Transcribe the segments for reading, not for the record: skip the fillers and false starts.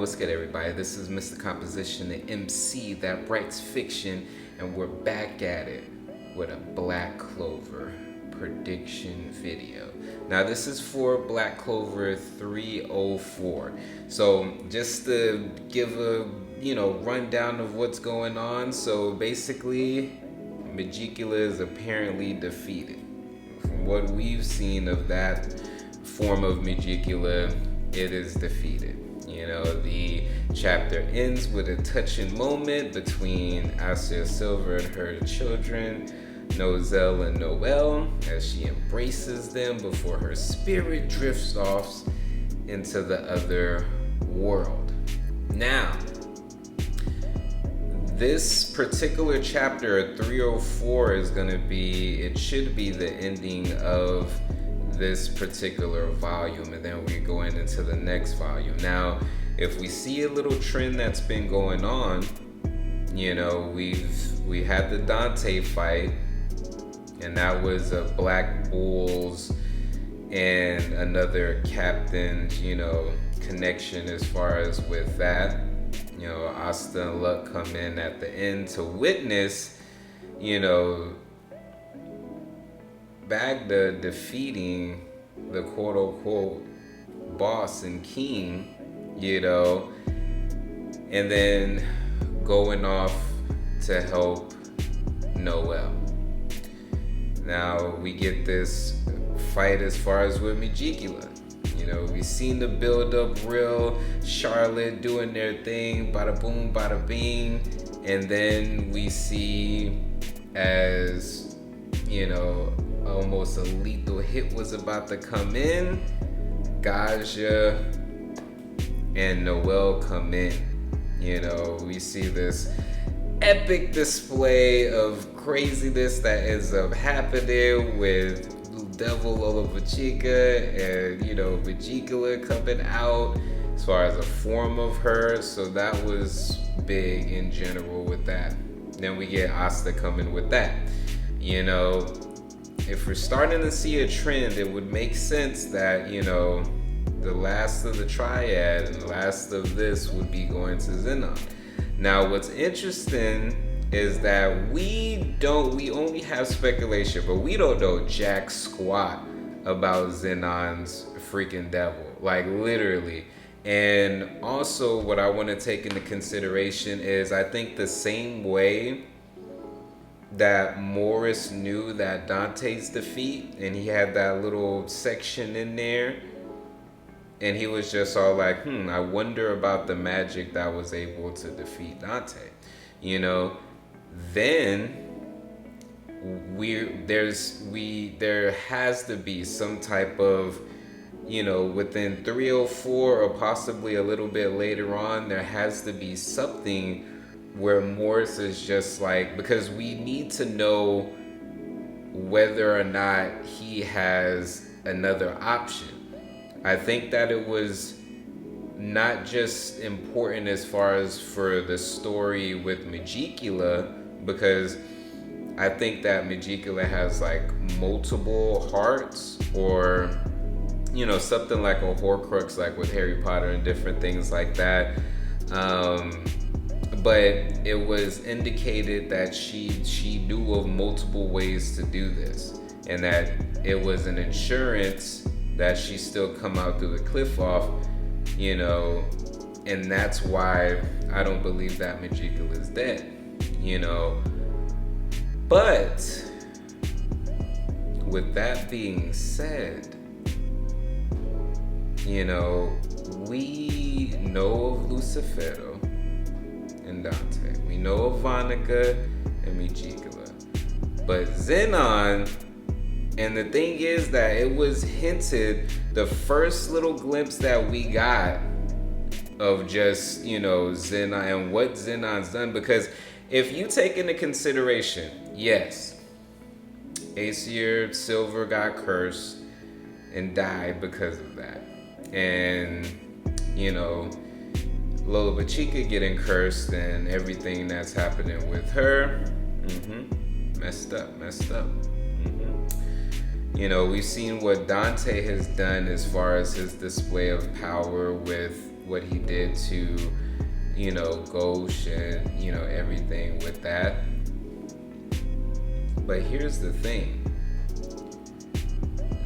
what's good, everybody? This is Mr. Composition, the MC that writes fiction, and we're back at it with a Black Clover prediction video. Now, this is for Black Clover 304. So, just to give a rundown of what's going on. So, basically, Magicula is apparently defeated. From what we've seen of that form of Magicula, it is defeated. The chapter ends with a touching moment between Asya Silver and her children, Nozel and Noel, as she embraces them before her spirit drifts off into the other world. Now, this particular chapter 304 is going to be, it should be the ending of this particular volume, and then we're going into the next volume. Now, if we see a little trend that's been going on, we had the Dante fight, and that was a Black Bulls and another captain's connection as far as with that. Asta and Luck come in at the end to witness Bagda defeating the quote-unquote boss and king, and then going off to help Noel. Now we get this fight as far as with Magicula. We've seen the build up real, Charlotte doing their thing, bada boom, bada bing, and then we see as almost a lethal hit was about to come in, Gaja and Noel come in. We see this epic display of craziness that ends up happening with Blue Devil over Chica and Magicula coming out as far as a form of her. So that was big in general with that. Then we get Asta coming with that. If we're starting to see a trend, it would make sense that, the last of the triad and the last of this would be going to Zenon. Now, what's interesting is that we only have speculation, but we don't know jack squat about Zenon's freaking devil, like literally. And also what I want to take into consideration is I think the same way that Morris knew that Dante's defeat, and he had that little section in there, and he was just all like, I wonder about the magic that was able to defeat Dante. Then there has to be some type of, within 304 or possibly a little bit later on, there has to be something where Morris is just like, because we need to know whether or not he has another option. I think that it was not just important as far as for the story with Magicula, because I think that Magicula has like multiple hearts, or something like a Horcrux, like with Harry Potter and different things like that. But it was indicated that she knew of multiple ways to do this, and that it was an insurance that she still come out through the cliff off, and that's why I don't believe that Magicula is dead, But with that being said, we know of Lucifero and Dante. We know of Vonica and Magicula. But Zenon, and the thing is that it was hinted, the first little glimpse that we got of just, Zenon and what Zenon's done. Because if you take into consideration, yes, Aesir Silver got cursed and died because of that. And, Lola Bachika getting cursed and everything that's happening with her. Messed up. We've seen what Dante has done as far as his display of power with what he did to, Ghosh and, everything with that. But here's the thing.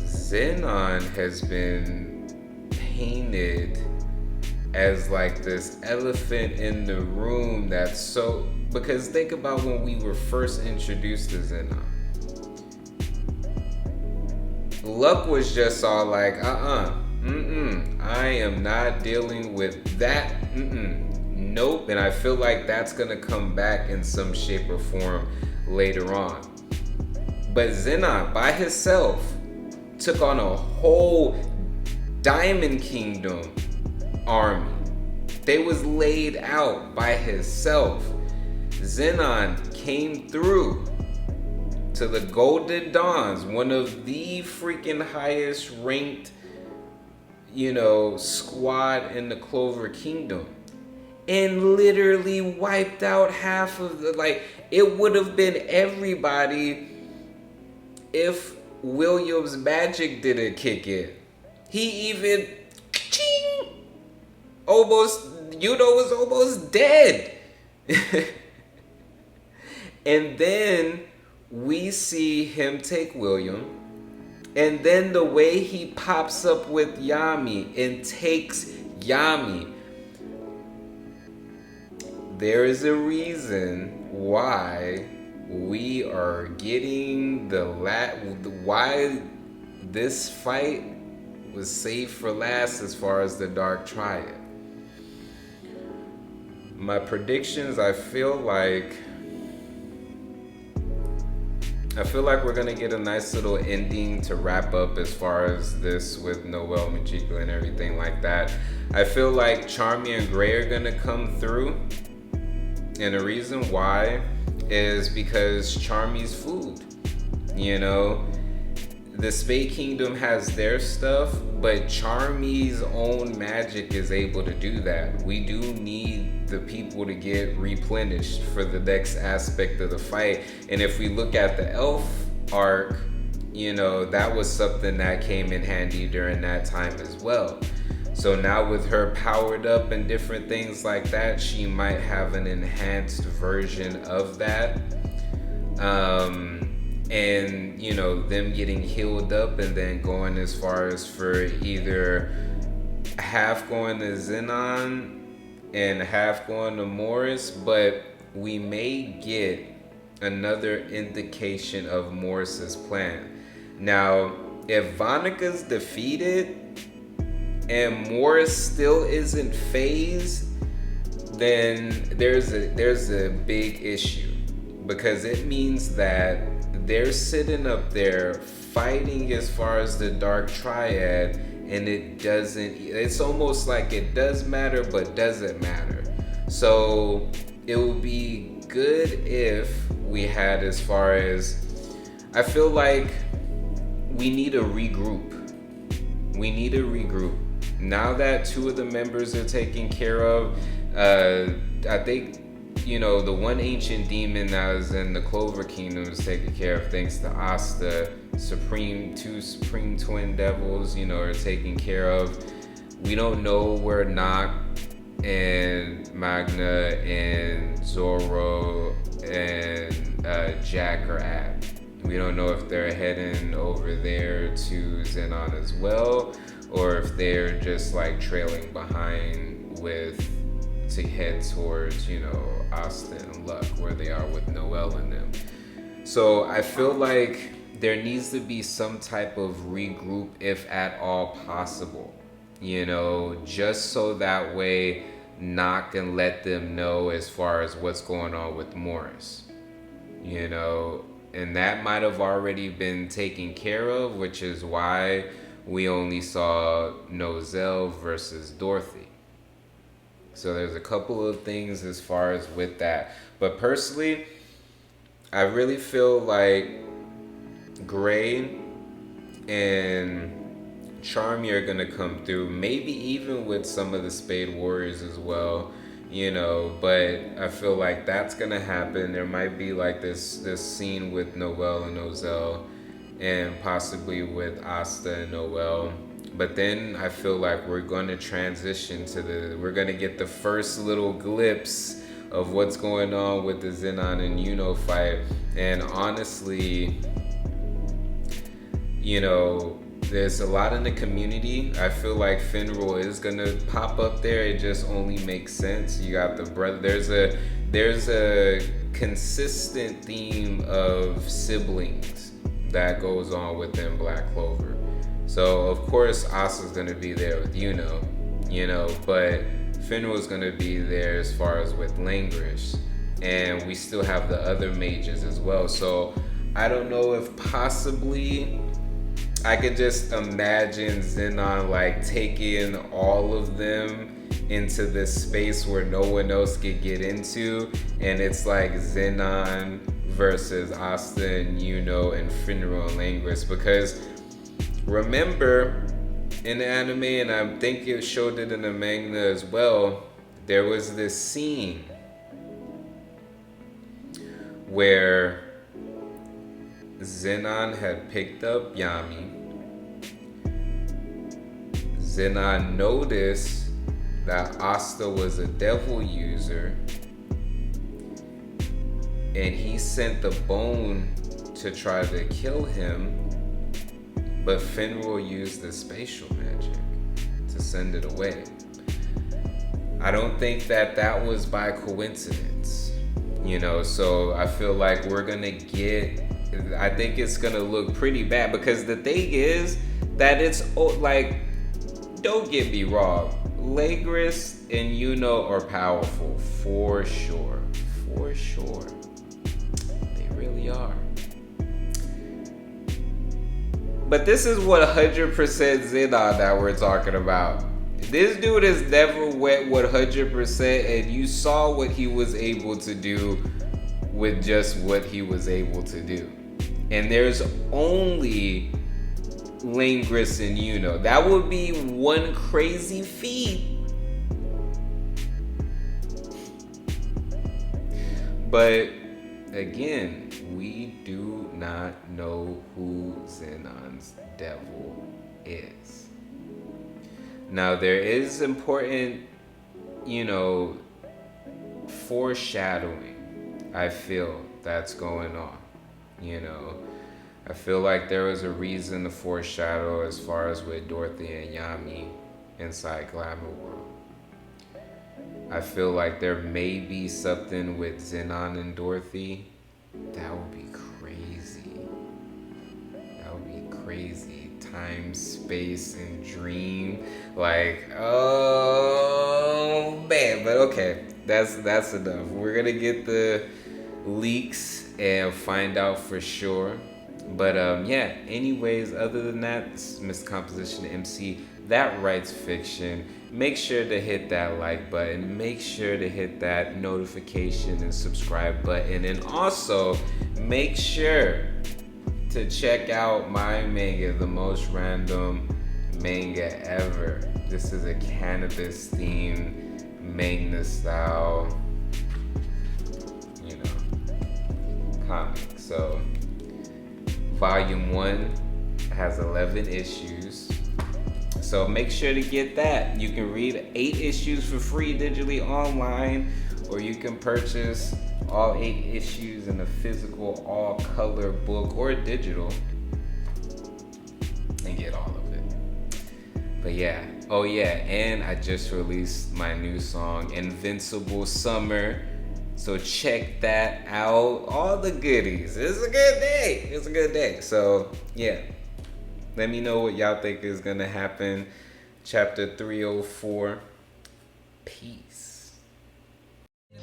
Zenon has been painted as like this elephant in the room that's so... Because think about when we were first introduced to Zenon. Luck was just all like, I am not dealing with that. Nope. And I feel like that's gonna come back in some shape or form later on. But Zenon by himself took on a whole Diamond Kingdom army. They was laid out by himself. Zenon came through to the Golden Dawns, one of the freaking highest ranked, squad in the Clover Kingdom, and literally wiped out half of the, it would have been everybody if William's magic didn't kick in. He even, YUNO was almost dead. And then we see him take William, and then the way he pops up with Yami and takes Yami. There is a reason why we are getting why this fight was saved for last as far as the Dark Triad. My predictions, I feel like we're gonna get a nice little ending to wrap up as far as this with Noelle, Majika, and everything like that. I feel like Charmy and Gray are gonna come through, and the reason why is because Charmy's food. The Spade Kingdom has their stuff, but Charmy's own magic is able to do that. We do need the people to get replenished for the next aspect of the fight. And if we look at the elf arc, that was something that came in handy during that time as well. So now with her powered up and different things like that, she might have an enhanced version of that. And them getting healed up and then going as far as for either half going to Zenon and half going to Morris, but we may get another indication of Morris's plan. Now, if Vonnega's defeated and Morris still isn't phased, then there's a big issue, because it means that they're sitting up there fighting as far as the Dark Triad, and it's almost like it does matter but doesn't matter. So it would be good if we had, as far as, I feel like we need to regroup. Now that two of the members are taken care of, I think the one ancient demon that was in the Clover Kingdom is taken care of thanks to Asta. Two supreme twin devils, are taken care of. We don't know where Nock and Magna and Zoro and Jack are at. We don't know if they're heading over there to Zenon as well, or if they're just trailing behind to head towards, Asta and Luck, where they are with Noelle and them. So I feel like there needs to be some type of regroup, if at all possible, just so that way Nock can let them know as far as what's going on with Morris, and that might have already been taken care of, which is why we only saw Noelle versus Dorothy. So there's a couple of things as far as with that. But personally, I really feel like Gray and Charmy are going to come through. Maybe even with some of the Spade Warriors as well. But I feel like that's going to happen. There might be this scene with Noelle and Noelle, and possibly with Asta and Noelle. But then I feel like we're going to transition to we're going to get the first little glimpse of what's going on with the Zenon and YUNO fight. And honestly, you know, there's a lot in the community. I feel like Finral is gonna pop up there. It just only makes sense. You got the brother. There's a consistent theme of siblings that goes on within Black Clover. So of course Asa's gonna be there with YUNO, you know, but Finral's gonna be there as far as with langris, and we still have the other mages as well. So I don't know if possibly I could just imagine Zenon like taking all of them into this space where no one else could get into, and it's like Zenon versus Asta and YUNO and Finral and langris. Because remember in the anime, and I think it showed it in the manga as well, there was this scene where Zenon had picked up Yami. Zenon noticed that Asta was a devil user, and he sent the bone to try to kill him, but Finral used the spatial magic to send it away. I don't think that was by coincidence, you know, so I feel like we're gonna get, I think it's gonna look pretty bad, because the thing is that it's like, don't get me wrong, langris and YUNO are powerful for sure, they really are. But this is 100% Zenon that we're talking about. This dude has never went 100%, and you saw what he was able to do with just what he was able to do. And there's only langris and YUNO. That would be one crazy feat. But again, we do not know who Zenon's devil is. Now there is important, you know, foreshadowing, I feel, that's going on, you know. I feel like there was a reason to foreshadow as far as with Dorothy and Yami inside Glamour World. I feel like there may be something with Zenon and Dorothy. That would be crazy. That would be crazy. Time, space, and dream. Like, oh man, but okay. That's enough. We're gonna get the leaks and find out for sure. But yeah, anyways, other than that, this is Miscomposition MC that writes fiction. Make sure to hit that like button. Make sure to hit that notification and subscribe button. And also, make sure to check out my manga, The Most Random Manga Ever. This is a cannabis themed manga style, you know, comic. So Volume 1 has 11 issues. So make sure to get that. You can read 8 issues for free digitally online, or you can purchase all 8 issues in a physical all color book or digital and get all of it. But yeah, oh yeah, and I just released my new song, Invincible Summer. So check that out. All the goodies. It's a good day. It's a good day. So yeah, let me know what y'all think is gonna happen. Chapter 304. Peace.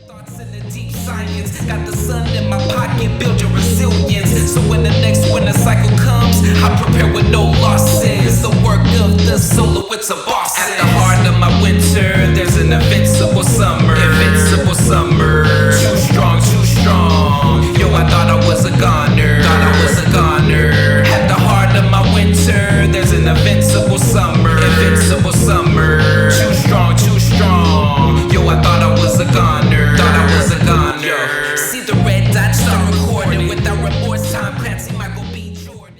Thoughts in the deep science. Got the sun in my pocket. Build your resilience. So when the next winter cycle comes, I prepare with no losses. The work of the soloists of boss. At the heart of my winter, there's an invincible summer. Invincible summer. Too strong, too strong. Yo, I thought